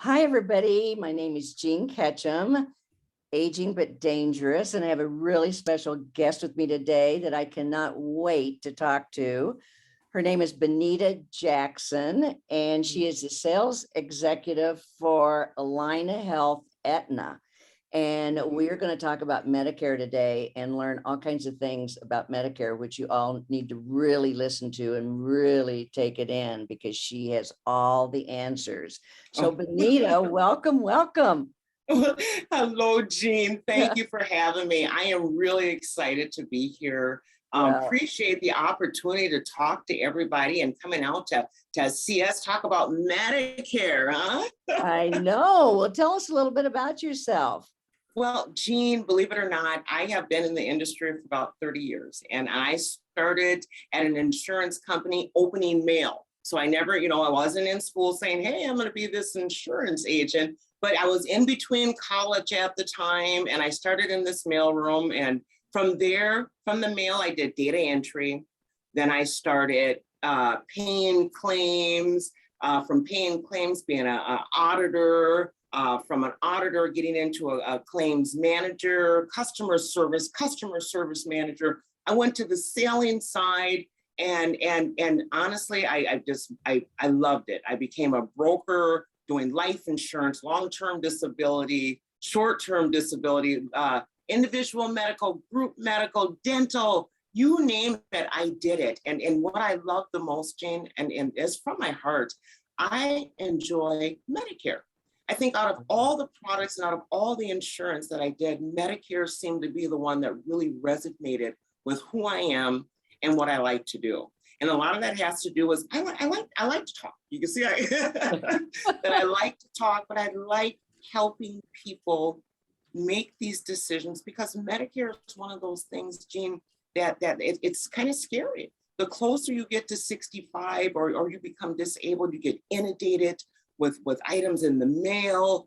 Hi, everybody. My name is Jean Ketchum, aging but dangerous, and I have a really special guest with me today that I cannot wait to talk to. Her name is Benita Jackson, and she is the sales executive for Alina Health Aetna. And we're going to talk about Medicare today and learn all kinds of things about Medicare, which you all need to really listen to and really take it in because she has all the answers. So, Oh. Benita, welcome, welcome. Hello, Jean. Thank you for having me. I am really excited to be here. Well, Appreciate the opportunity to talk to everybody and coming out to see us talk about Medicare, huh? I know. Well, tell us a little bit about yourself. Well, Jean, believe it or not, I have been in the industry for about 30 years, and I started at an insurance company opening mail. So I never, I wasn't in school saying, hey, I'm going to be this insurance agent, but I was in between college at the time, and I started in this mail room. And from there, from the mail, I did data entry. Then I started paying claims, from paying claims, being an auditor, from an auditor getting into a claims manager, customer service manager. I went to the selling side, and honestly, I loved it. I became a broker doing life insurance, long-term disability, short-term disability, individual medical, group medical, dental, you name it, I did it. And what I love the most, Jane, and it's from my heart, I enjoy Medicare. I think out of all the products and out of all the insurance that I did, Medicare seemed to be the one that really resonated with who I am and what I like to do. And a lot of that has to do with I like to talk. You can see that I like to talk, but I like helping people make these decisions because Medicare is one of those things, Jean, that it's kind of scary. The closer you get to 65 or you become disabled, you get inundated with items in the mail,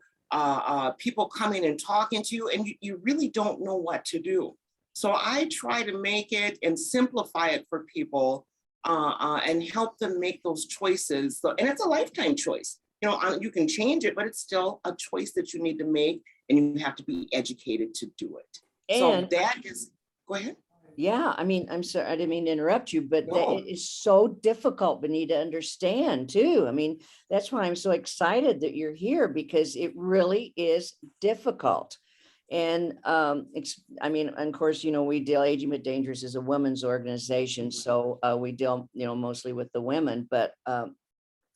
people coming and talking to you, and you really don't know what to do. So I try to make it and simplify it for people and help them make those choices. So, and it's a lifetime choice. You can change it, but it's still a choice that you need to make, and you have to be educated to do it. And so that is, go ahead. yeah, I mean, I'm sorry, I didn't mean to interrupt you, but No. it is so difficult, Benita, to understand too. I mean, that's why I'm so excited that you're here because it really is difficult. And I mean, of course, we deal Aging But Dangerous as a women's organization, so we deal, mostly with the women, but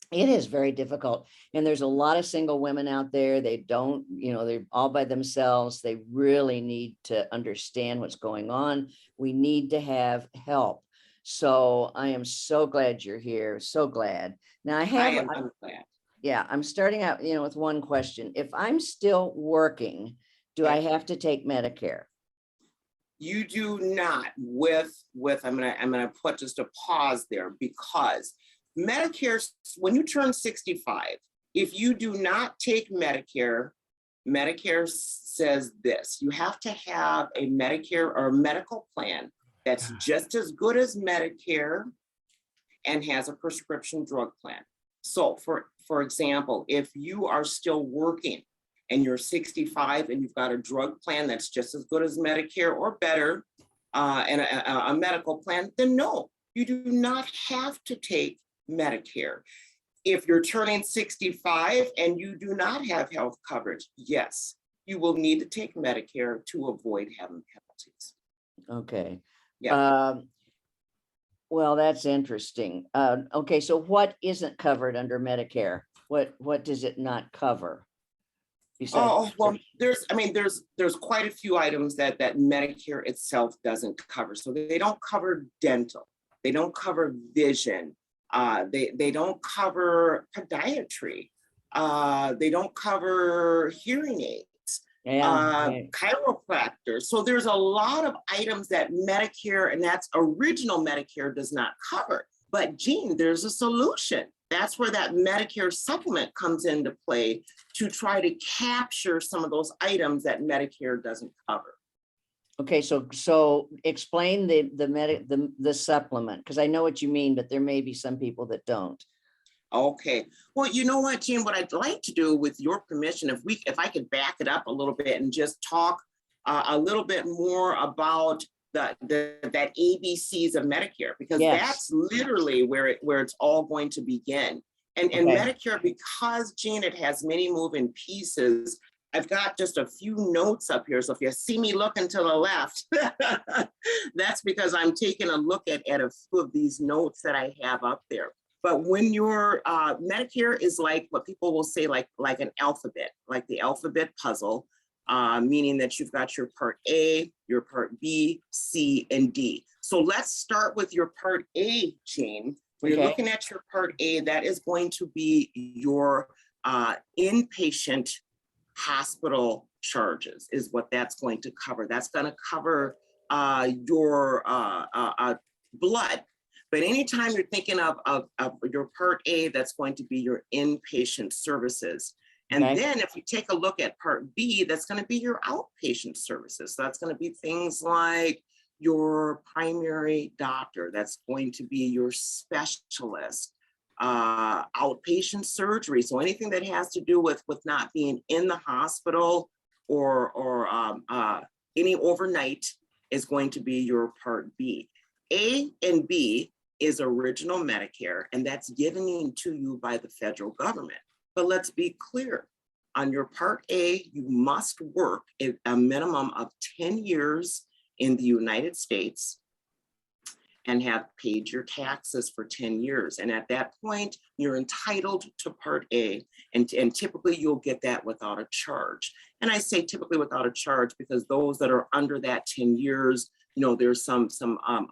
it is very difficult. And there's a lot of single women out there. They don't, they're all by themselves. They really need to understand what's going on. We need to have help. So I am so glad you're here. So glad. Now I'm glad. yeah, I'm starting out, with one question. If I'm still working, do I have to take Medicare? You do not with I'm gonna put just a pause there because Medicare, when you turn 65, if you do not take Medicare, Medicare says this: you have to have a Medicare or a medical plan that's just as good as Medicare and has a prescription drug plan. So for example, if you are still working and you're 65 and you've got a drug plan that's just as good as Medicare or better, and a medical plan, then no, you do not have to take Medicare. If you're turning 65 and you do not have health coverage, yes, you will need to take Medicare to avoid having penalties. Okay. Yeah. Well, that's interesting. Okay, so what isn't covered under Medicare? What does it not cover? Oh, well, there's quite a few items that Medicare itself doesn't cover. So they don't cover dental, they don't cover vision, they don't cover podiatry, they don't cover hearing aids, chiropractor. So there's a lot of items that Medicare, and that's original Medicare, does not cover. But Jean, there's a solution. That's where that Medicare supplement comes into play to try to capture some of those items that Medicare doesn't cover. Okay, so explain the supplement, because I know what you mean, but there may be some people that don't. Okay. Well, you know what, Jean, what I'd like to do with your permission, if I could back it up a little bit and just talk a little bit more about that ABCs of Medicare, because Yes. that's literally where it's all going to begin. And Okay. Medicare, because Jean, it has many moving pieces. I've got just a few notes up here. So if you see me looking to the left, that's because I'm taking a look at a few of these notes that I have up there. But when your Medicare is like what people will say, like an alphabet, like the alphabet puzzle, meaning that you've got your part A, your part B, C, and D. So let's start with your part A, Jane. When you're looking at your part A, that is going to be your inpatient hospital charges, is what that's going to cover. That's going to cover your blood. But anytime you're thinking of your part A, that's going to be your inpatient services. And then if you take a look at part B, that's going to be your outpatient services. So that's going to be things like your primary doctor. That's going to be your specialist, outpatient surgery. So anything that has to do with not being in the hospital or any overnight is going to be your part B. A and B is original Medicare, and that's given to you by the federal government. But let's be clear, on your part A, you must work a minimum of 10 years in the United States and have paid your taxes for 10 years. And at that point, you're entitled to part A, and typically you'll get that without a charge. And I say typically without a charge because those that are under that 10 years, you know, there's some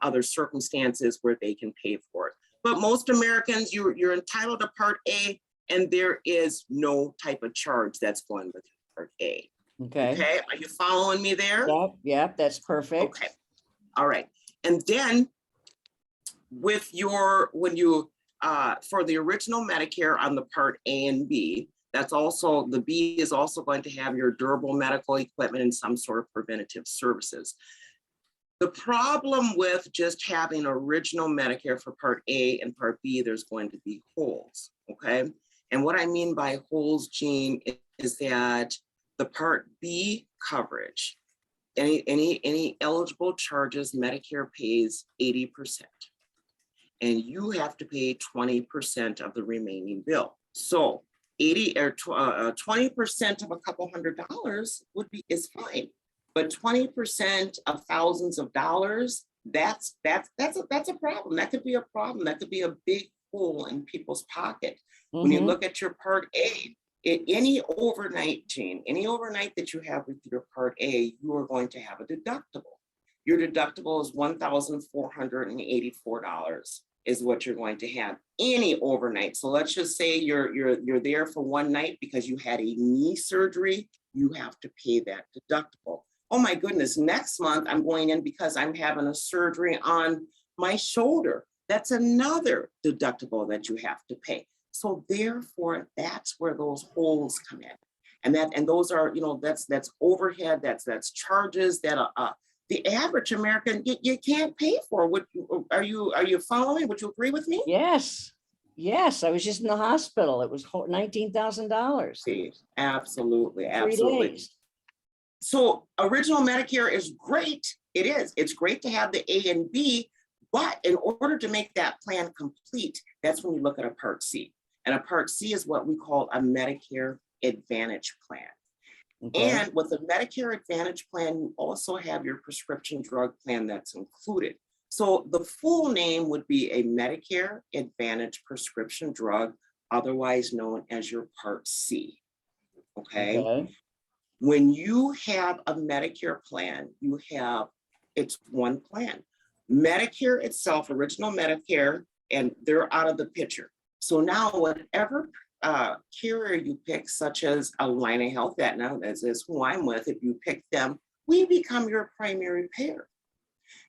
other circumstances where they can pay for it. But most Americans, you're entitled to part A, and there is no type of charge that's going with part A. Okay, are you following me there? Yep, that's perfect. Okay, all right. And then with when you, for the original Medicare on the part A and B, that's also, the B is also going to have your durable medical equipment and some sort of preventative services. The problem with just having original Medicare for part A and part B, there's going to be holes, okay? And what I mean by holes, Jean, is that the part B coverage, any eligible charges, Medicare pays 80%. And you have to pay 20% of the remaining bill. So 80 or 20% of a couple $100 is fine. But 20% of thousands of dollars, that's a problem. That could be a problem. That could be a big hole in people's pocket. When you look at your part A, any overnight, Jane, any overnight that you have with your part A, you are going to have a deductible. Your deductible is $1,484 is what you're going to have any overnight. So let's just say you're there for one night because you had a knee surgery, you have to pay that deductible. Oh my goodness, next month I'm going in because I'm having a surgery on my shoulder. That's another deductible that you have to pay. So therefore, that's where those holes come in. And those are, you know, that's overhead, that's charges that the average American you can't pay for. Are you following? Would you agree with me? Yes. I was just in the hospital. It was $19,000. Absolutely. 3 days. So original Medicare is great. It is. It's great to have the A and B, but in order to make that plan complete, that's when you look at a Part C. And a Part C is what we call a Medicare Advantage plan. And with the Medicare Advantage plan, you also have your prescription drug plan that's included. So the full name would be a Medicare Advantage prescription drug, otherwise known as your Part C. Okay. When you have a Medicare plan, it's one plan. Medicare itself, original Medicare, and they're out of the picture. So now whatever carrier you pick, such as Alina Health, Aetna, as is who I'm with, if you pick them, we become your primary payer.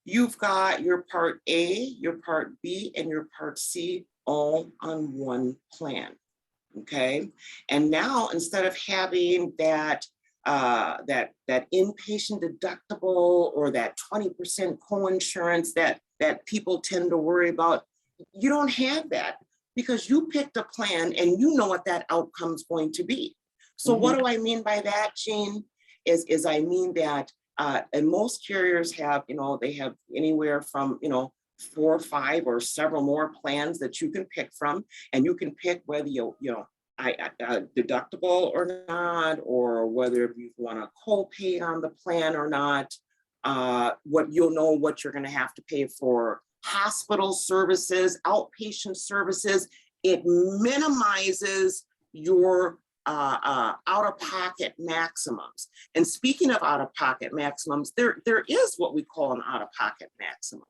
You've got your Part A, your Part B, and your Part C all on one plan, okay? And now instead of having that inpatient deductible or that 20% coinsurance that people tend to worry about, you don't have that. because you picked a plan and you know what that outcome's going to be. So what do I mean by that, Jean? Is I mean that, and most carriers have, they have anywhere from, 4 or 5 or several more plans that you can pick from, and you can pick whether deductible or not, or whether you want a co-pay on the plan or not. What you're going to have to pay for hospital services, outpatient services. It minimizes your out-of-pocket maximums. And speaking of out-of-pocket maximums, there is what we call an out-of-pocket maximum.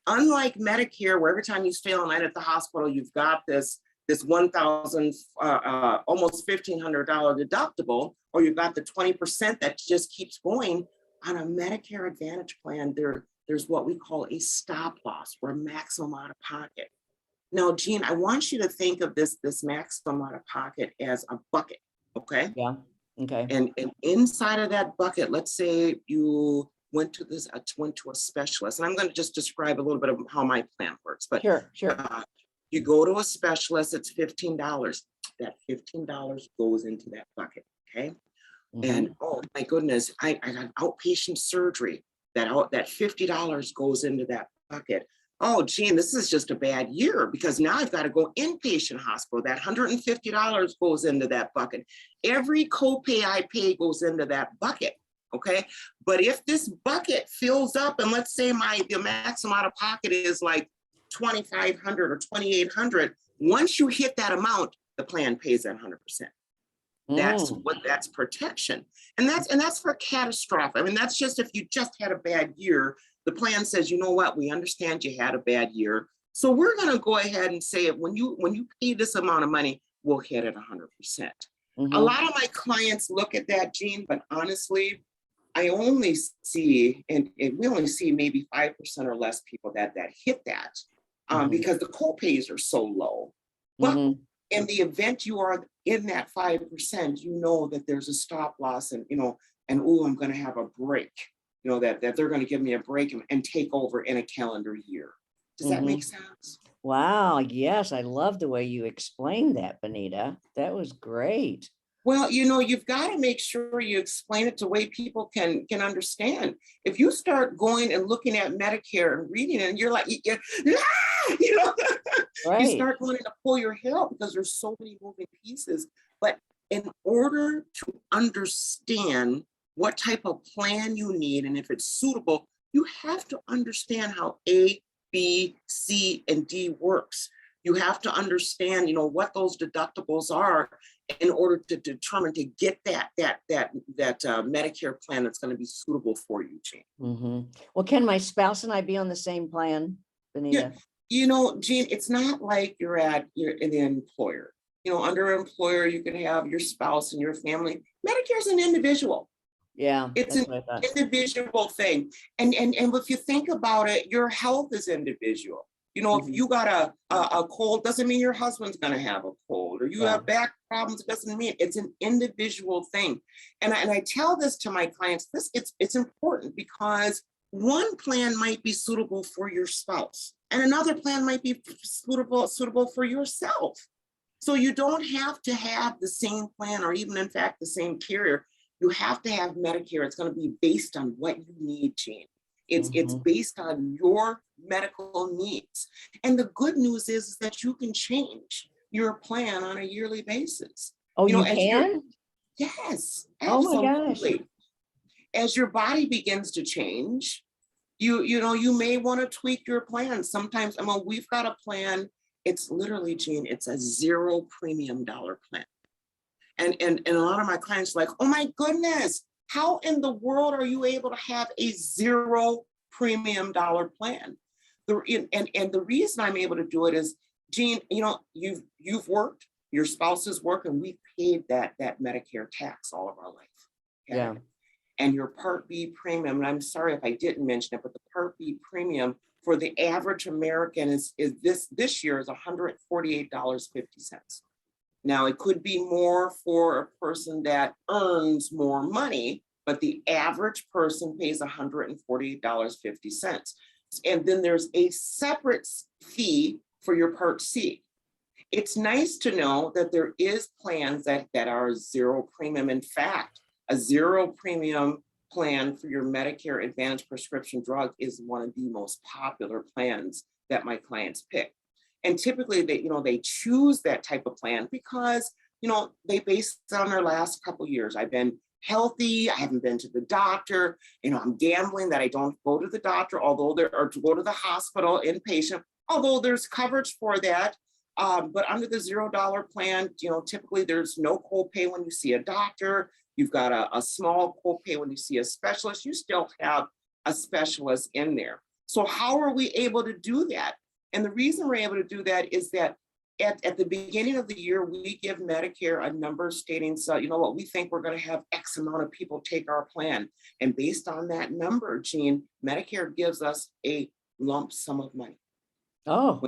Unlike Medicare, where every time you stay all night at the hospital, you've got this $1,000, almost $1,500 deductible, or you've got the 20% that just keeps going. On a Medicare Advantage plan, there's what we call a stop loss, or maximum out of pocket. Now, Jean, I want you to think of this maximum out of pocket as a bucket, okay? Yeah, okay. And inside of that bucket, let's say you went to a specialist, and I'm going to just describe a little bit of how my plan works. But Sure. You go to a specialist, it's $15. That $15 goes into that bucket, okay? And oh my goodness, I got outpatient surgery. That $50 goes into that bucket. Oh, Gene, this is just a bad year because now I've got to go inpatient hospital. That $150 goes into that bucket. Every copay I pay goes into that bucket. Okay. But if this bucket fills up, and let's say the maximum out of pocket is like $2,500 or $2,800, once you hit that amount, the plan pays that 100%. That's protection. And that's for catastrophic. I mean, that's just if you just had a bad year, the plan says, you know what, we understand you had a bad year. So we're going to go ahead and say when you pay this amount of money, we'll hit it 100%. A lot of my clients look at that, Gene, but honestly, I only see, and we only see maybe 5% or less people that hit that because the copays are so low. But in the event you are in that 5%, you know that there's a stop loss, and I'm going to have a break. That they're going to give me a break and take over in a calendar year. Does that make sense? Wow. Yes. I love the way you explained that, Benita. That was great. Well, you've got to make sure you explain it to way people can understand. If you start going and looking at Medicare and reading it, and you're like, Right. You start wanting to pull your hair out because there's so many moving pieces. But in order to understand what type of plan you need, and if it's suitable, you have to understand how A, B, C, and D works. You have to understand, what those deductibles are in order to determine to get that Medicare plan that's going to be suitable for you, Jean. Well, can my spouse and I be on the same plan, Benita? Yeah. Jean, it's not like you're in the employer. Under an employer, you can have your spouse and your family. Medicare is an individual. Yeah, it's an individual thing. And if you think about it, your health is individual. If you got a cold, doesn't mean your husband's going to have a cold, or you have back problems, doesn't mean it's an individual thing. And I tell this to my clients, it's important because one plan might be suitable for your spouse and another plan might be suitable for yourself. So you don't have to have the same plan, or even in fact, the same carrier. You have to have Medicare. It's going to be based on what you need, Jean. It's based on your medical needs. And the good news is that you can change your plan on a yearly basis. Oh, you can? Yes, absolutely. Oh my gosh. As your body begins to change, you may want to tweak your plan. Sometimes, we've got a plan. It's literally, Jean, it's a $0 premium plan. And a lot of my clients are like, oh my goodness, how in the world are you able to have a $0 premium plan? And the reason I'm able to do it is, Jean, you've worked, your spouses work, and we've paid that Medicare tax all of our life. Okay? Yeah. And your Part B premium, and I'm sorry if I didn't mention it, but the Part B premium for the average American is this year is $148.50. Now, it could be more for a person that earns more money, but the average person pays $148.50. And then there's a separate fee for your Part C. It's nice to know that there is plans that are zero premium. In fact, a zero premium plan for your Medicare Advantage prescription drug is one of the most popular plans that my clients pick. And typically they choose that type of plan because, they base it on their last couple of years. I've been healthy, I haven't been to the doctor, I'm gambling that I don't go to the doctor, although there or to go to the hospital inpatient, although there's coverage for that. But under the $0 plan, typically there's no copay when you see a doctor. You've got a small copay when you see a specialist. You still have a specialist in there. So how are we able to do that? And the reason we're able to do that is that at the beginning of the year, we give Medicare a number stating, so what, we think we're going to have X amount of people take our plan. And based on that number, Jean, Medicare gives us a lump sum of money. Oh,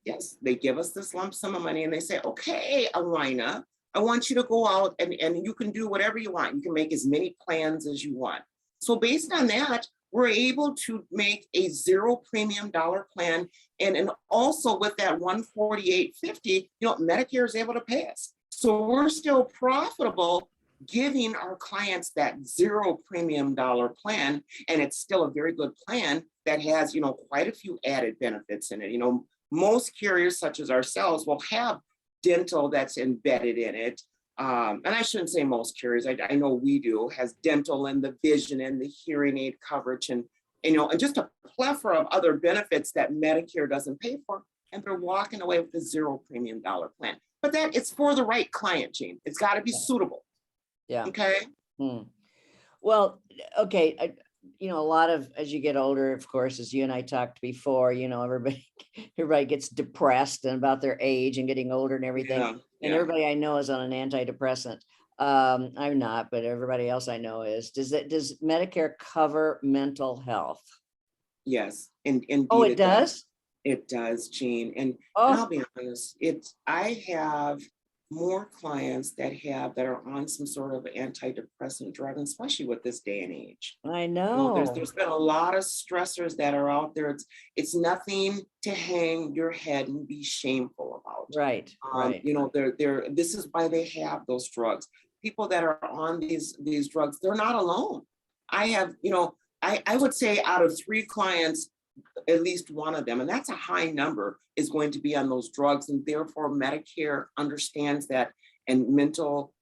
Yes, they give us this lump sum of money and they say, okay, Alina, I want you to go out and you can do whatever you want. You can make as many plans as you want. So based on that, we're able to make a zero premium dollar plan. And also with that $148.50, Medicare is able to pay us. So we're still profitable giving our clients that zero premium dollar plan. And it's still a very good plan that has, quite a few added benefits in it. Most carriers such as ourselves will have dental that's embedded in it. And I shouldn't say most carriers, I know we do, has dental and the vision and the hearing aid coverage and just a plethora of other benefits that Medicare doesn't pay for. And they're walking away with a zero premium dollar plan. But that it's for the right client, Jean. It's got to be suitable. yeah. Okay. Well, okay. A lot of, as you get older, of course, as you and I talked before, everybody gets depressed and about their age and getting older and everything. Yeah, And everybody I know is on an antidepressant. I'm not, but everybody else I know is. Does Medicare cover mental health? Yes. And indeed Oh, it does? It does, Jean. And I'll be honest, I have more clients that are on some sort of antidepressant drug, especially with this day and age. I know. There's been a lot of stressors that are out there. It's nothing to hang your head and be shameful about. Right. Right. This is why they have those drugs. People that are on these drugs, they're not alone. I have, I would say out of 3 clients, at least one of them, and that's a high number, is going to be on those drugs. And therefore Medicare understands that, and mental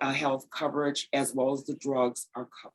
health coverage as well as the drugs are covered.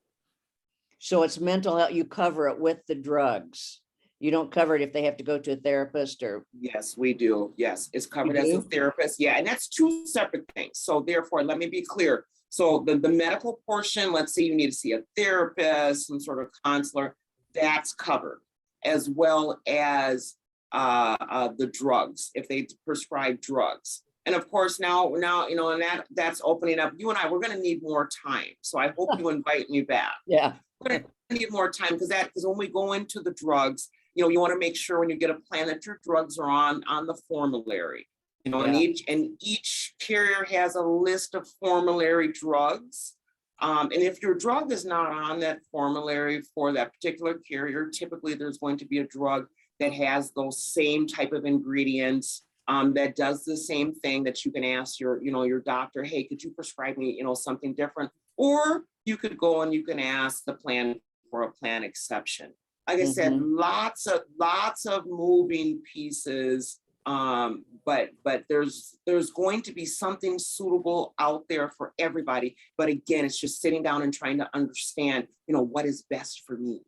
So it's mental health, you cover it with the drugs. You don't cover it if they have to go to a therapist or? Yes, we do. Yes, it's covered as a therapist. Yeah, and that's 2 separate things. So therefore, let me be clear. So the medical portion, let's say you need to see a therapist, some sort of counselor, that's covered, as well as the drugs, if they prescribe drugs. And of course, now, and that's opening up. You and I, we're going to need more time. So I hope you invite me back. Yeah. We're going to need more time because when we go into the drugs, you want to make sure when you get a plan that your drugs are on the formulary. And each carrier has a list of formulary drugs. And if your drug is not on that formulary for that particular carrier, typically there's going to be a drug that has those same type of ingredients, that does the same thing, that you can ask your doctor, hey, could you prescribe me, something different? Or you could go and you can ask the plan for a plan exception. Like I said, lots of moving pieces. But there's going to be something suitable out there for everybody. But again, it's just sitting down and trying to understand, what is best for me.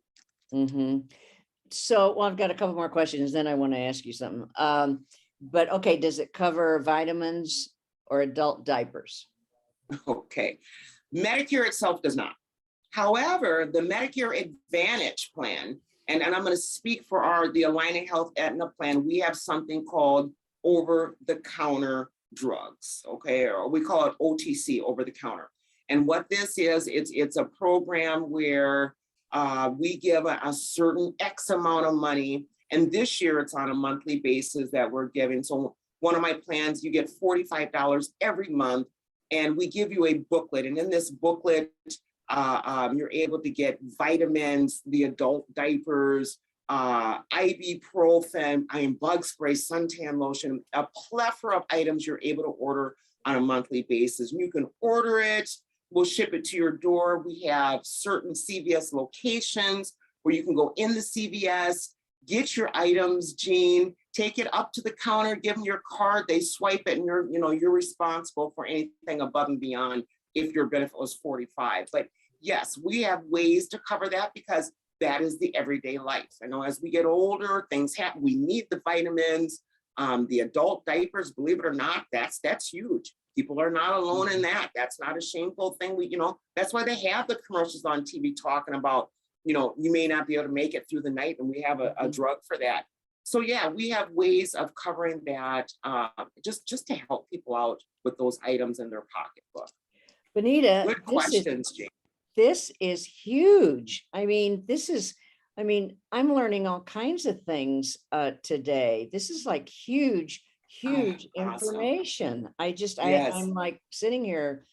So, well, I've got a couple more questions, then I want to ask you something. But okay, does it cover vitamins or adult diapers? Okay, Medicare itself does not. However, the Medicare Advantage plan, and I'm going to speak for the Alina Health Aetna plan, we have something called over-the-counter drugs, okay, or we call it OTC, over-the-counter. And what this is, it's a program where we give a certain X amount of money, and this year it's on a monthly basis that we're giving. So one of my plans, you get $45 every month, and we give you a booklet. And in this booklet, you're able to get vitamins, the adult diapers, ibuprofen, bug spray, suntan lotion, a plethora of items you're able to order on a monthly basis. You can order it, we'll ship it to your door. We have certain CVS locations where you can go in the CVS, get your items, Jean, take it up to the counter, give them your card, they swipe it, and you're responsible for anything above and beyond if your benefit was 45. But yes, we have ways to cover that because that is the everyday life. I know as we get older, things happen. We need the vitamins, the adult diapers, believe it or not, that's huge. People are not alone in that. That's not a shameful thing. That's why they have the commercials on TV talking about, you may not be able to make it through the night, and we have a drug for that. So yeah, we have ways of covering that, just to help people out with those items in their pocketbook. Benita, Good questions, Jane. this is huge. I'm learning all kinds of things today. This is like huge Awesome. information. Yes. I'm like sitting here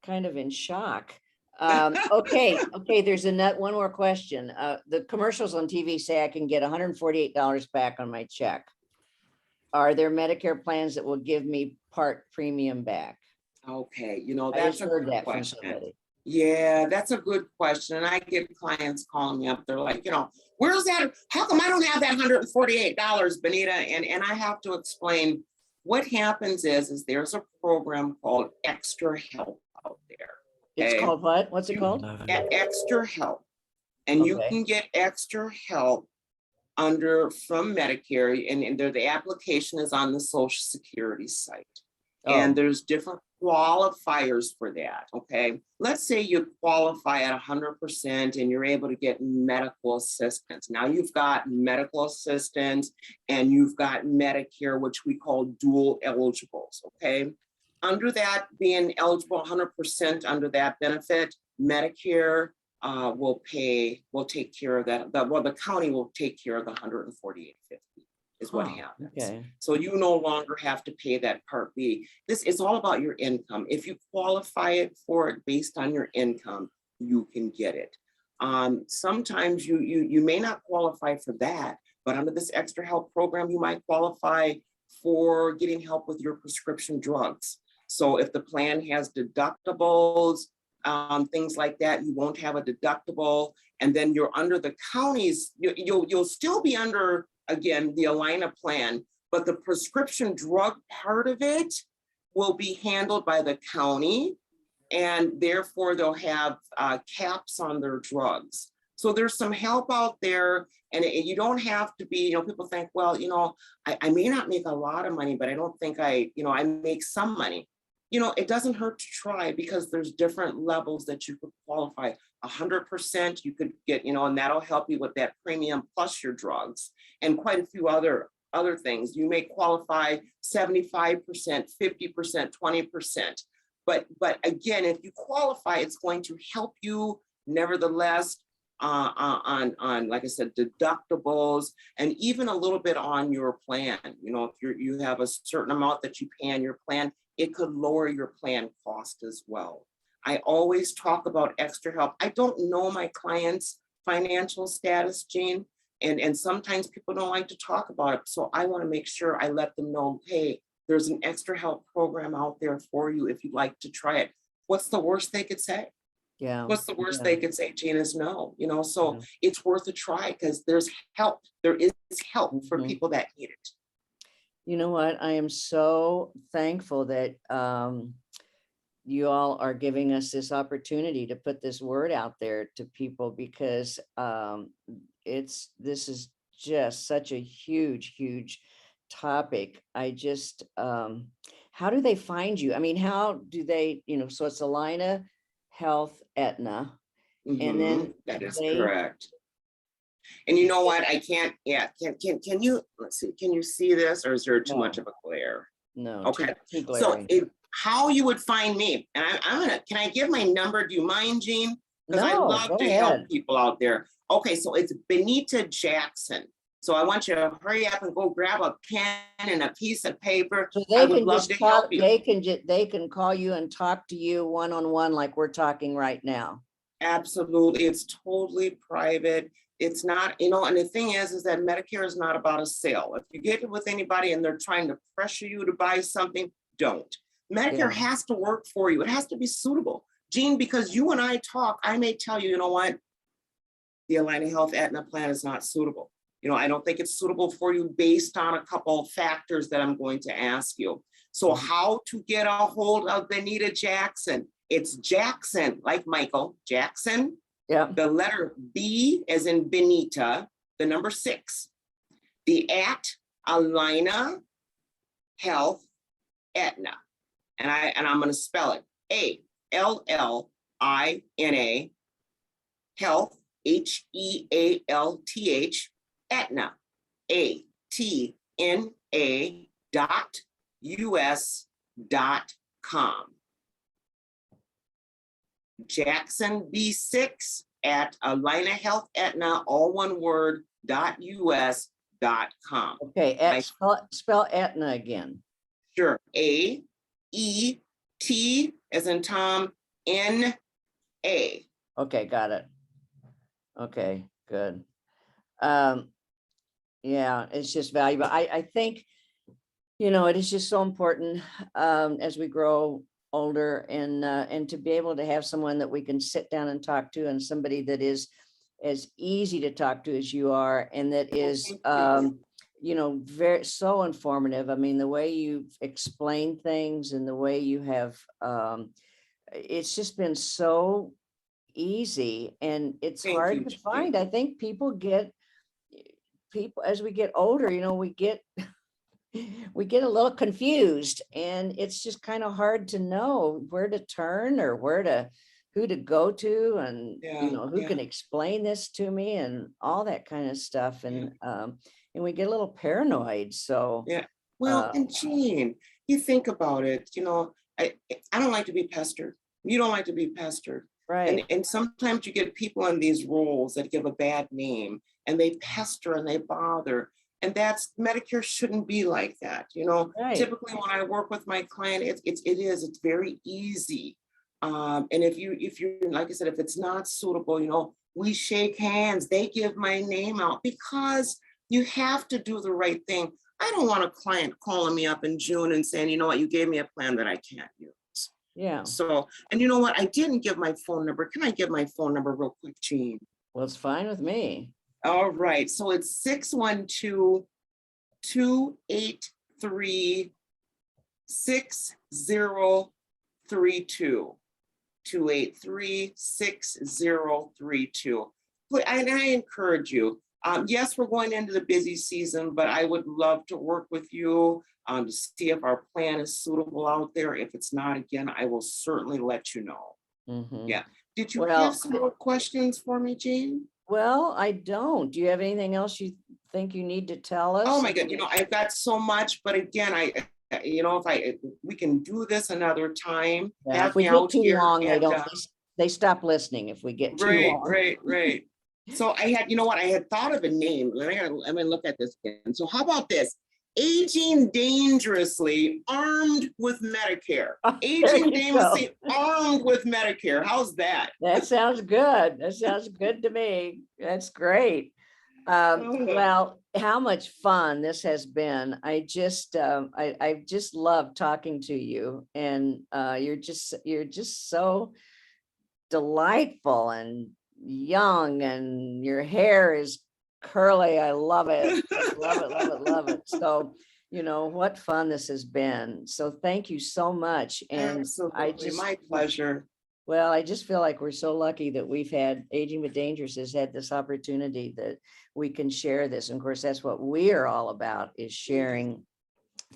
kind of in shock. Okay, there's one more question. The commercials on TV say I can get $148 back on my check. Are there Medicare plans that will give me part premium back? Okay, I that's just a heard good that from question. somebody. Yeah, that's a good question. And I get clients calling me up. They're like, where's that? How come I don't have that $148, Benita? And I have to explain what happens is there's a program called Extra Help out there. It's Okay? called what? What's it called? Extra Help. And you Okay. can get extra help from Medicare, and the application is on the Social Security site. And Oh, there's different qualifiers for that, okay? Let's say you qualify at 100% and you're able to get medical assistance. Now you've got medical assistance and you've got Medicare, which we call dual eligibles, okay? Under that, being eligible 100% under that benefit, Medicare will take care of that. The county will take care of the $148.50 is what happens. okay. So you no longer have to pay that Part B. This is all about your income. If you qualify for it based on your income, you can get it. Sometimes you may not qualify for that, but under this Extra Help program, you might qualify for getting help with your prescription drugs. So if the plan has deductibles, things like that, you won't have a deductible, and then you're under the county's, you'll still be under, again, the Alina plan, but the prescription drug part of it will be handled by the county, and therefore they'll have caps on their drugs. So there's some help out there, and you don't have to be, people think, well, I may not make a lot of money, but I don't think I make some money. It doesn't hurt to try, because there's different levels that you could qualify. 100% you could get, and that'll help you with that premium plus your drugs and quite a few other things. You may qualify 75%, 50%, 20%. But again, if you qualify, it's going to help you nevertheless on like I said, deductibles, and even a little bit on your plan. If you have a certain amount that you pay on your plan, it could lower your plan cost as well. I always talk about Extra Help. I don't know my clients' financial status, Jean, and sometimes people don't like to talk about it. So I want to make sure I let them know, hey, there's an Extra Help program out there for you if you'd like to try it. What's the worst they could say? Yeah. What's the worst they could say, Jean, is no, so Yeah. it's worth a try, because there's help. There is help for people that need it. You know what? I am so thankful that you all are giving us this opportunity to put this word out there to people, because this is just such a huge topic. How do they find you? I mean, how do they, so it's Alina Health Aetna, and then that is correct. And you know what? I can't. Yeah. Can you? Let's see. Can you see this, or is there too much of a glare? No. Okay. Too glaring. So how you would find me? And I'm gonna. Can I give my number? Do you mind, Jean? Because I love to help people out there. Okay. So it's Benita Jackson. So I want you to hurry up and go grab a pen and a piece of paper. So they I would can love just to talk, help you. they can call you and talk to you one-on-one like we're talking right now. Absolutely. It's totally private. It's not, and the thing is that Medicare is not about a sale. If you get it with anybody and they're trying to pressure you to buy something, don't. Medicare Yeah. has to work for you. It has to be suitable. Jean, because you and I talk, I may tell you, you know what? The Aligna Health Aetna plan is not suitable. I don't think it's suitable for you based on a couple of factors that I'm going to ask you. So how to get a hold of Benita Jackson? It's Jackson, like Michael, Jackson. Yeah. The letter B as in Benita, the number 6, the at Aligna Health Aetna. And I'm going to spell it ALLINA Health HEALTH Aetna ATNA.US.com. Jackson B6 at Aligna Health Aetna, all one word, .us.com. Okay, spell Aetna again. Sure. AET as in Tom, NA. Okay, got it. Okay, good. Yeah, it's just valuable. I think, it is just so important as we grow older and to be able to have someone that we can sit down and talk to, and somebody that is as easy to talk to as you are, and that is very so informative. I mean, the way you explain things and the way you have it's just been so easy, and it's hard to find. I think people as we get older, we get a little confused, and it's just kind of hard to know where to turn or who to go to, and who can explain this to me and all that kind of stuff. And we get a little paranoid. So well, and Jean, you think about it, I don't like to be pestered. You don't like to be pestered. Right. And sometimes you get people in these roles that give a bad name, and they pester and they bother. And Medicare shouldn't be like that. Right. Typically when I work with my client, it's very easy. And if you, like I said, if it's not suitable, we shake hands, they give my name out, because you have to do the right thing. I don't want a client calling me up in June and saying, you know what, you gave me a plan that I can't use. Yeah. So, and you know what, I didn't give my phone number. Can I give my phone number real quick, Jean? Well, it's fine with me. All right. So it's 612-283-6032. 283-6032. And I encourage you. Yes, we're going into the busy season, but I would love to work with you to see if our plan is suitable out there. If it's not, again, I will certainly let you know. Yeah. Did you have some more questions for me, Jean? Well, I don't. Do you have anything else you think you need to tell us? Oh my God, I've got so much, but again, if we can do this another time. Yeah, if we get too long, they stop listening if we get too long. Right. So I had thought of a name. Let me look at this again. So how about this? Aging Dangerously Armed with Medicare. Aging Dangerously Armed with Medicare. How's that? That sounds good. That sounds good to me. That's great. Well, how much fun this has been. I just love talking to you, and you're just so delightful and young, and your hair is curly. I love it. Love it. So, what fun this has been. So thank you so much. And absolutely, my pleasure. Well, I just feel like we're so lucky that we've had Aging But Dangerous has had this opportunity that we can share this. And of course, that's what we are all about, is sharing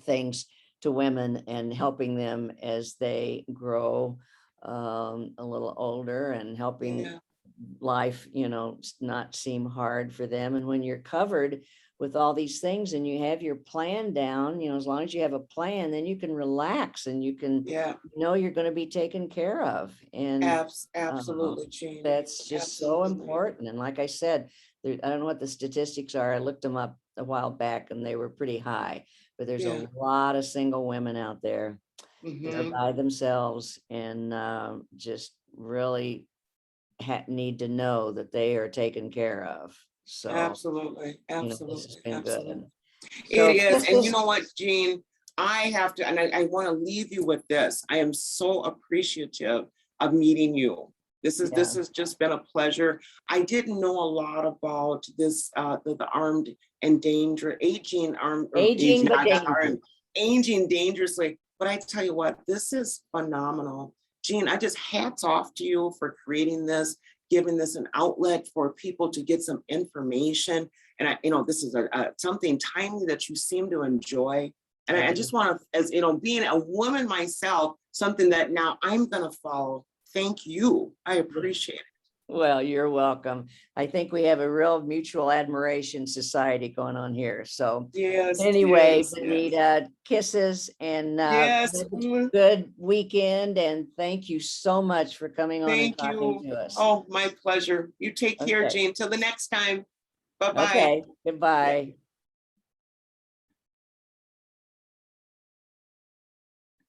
things to women and helping them as they grow a little older, and helping life, not seem hard for them. And when you're covered with all these things and you have your plan down, as long as you have a plan, then you can relax and you can know you're going to be taken care of. And absolutely, Jean. That's just so important. And like I said, I don't know what the statistics are. I looked them up a while back and they were pretty high, but there's a lot of single women out there that are by themselves, and just really need to know that they are taken care of. So, Absolutely, this has absolutely, been absolutely. good. It So is. And you kisses, know what, Jean, I have to, and I want to leave you with this. I am so appreciative of meeting you. This yeah, has just been a pleasure. I didn't know a lot about this, the armed and danger, aging armed, or aging aging, but not armed, dangerous. aging dangerously. But I tell you what, this is phenomenal. Jean, I just hats off to you for creating this, giving this an outlet for people to get some information. And this is something timely that you seem to enjoy. And I Yeah. just want to, as being a woman myself, something that now I'm going to follow. Thank you. I appreciate it. Well, you're welcome. I think we have a real mutual admiration society going on here. So Yes, anyway, yes, yes. Benita, kisses and Yes. good weekend. And thank you so much for coming on and Thank talking you. to us. Oh, my pleasure. You take care, Okay. Jane. Till the next time. Bye-bye. Okay. Goodbye.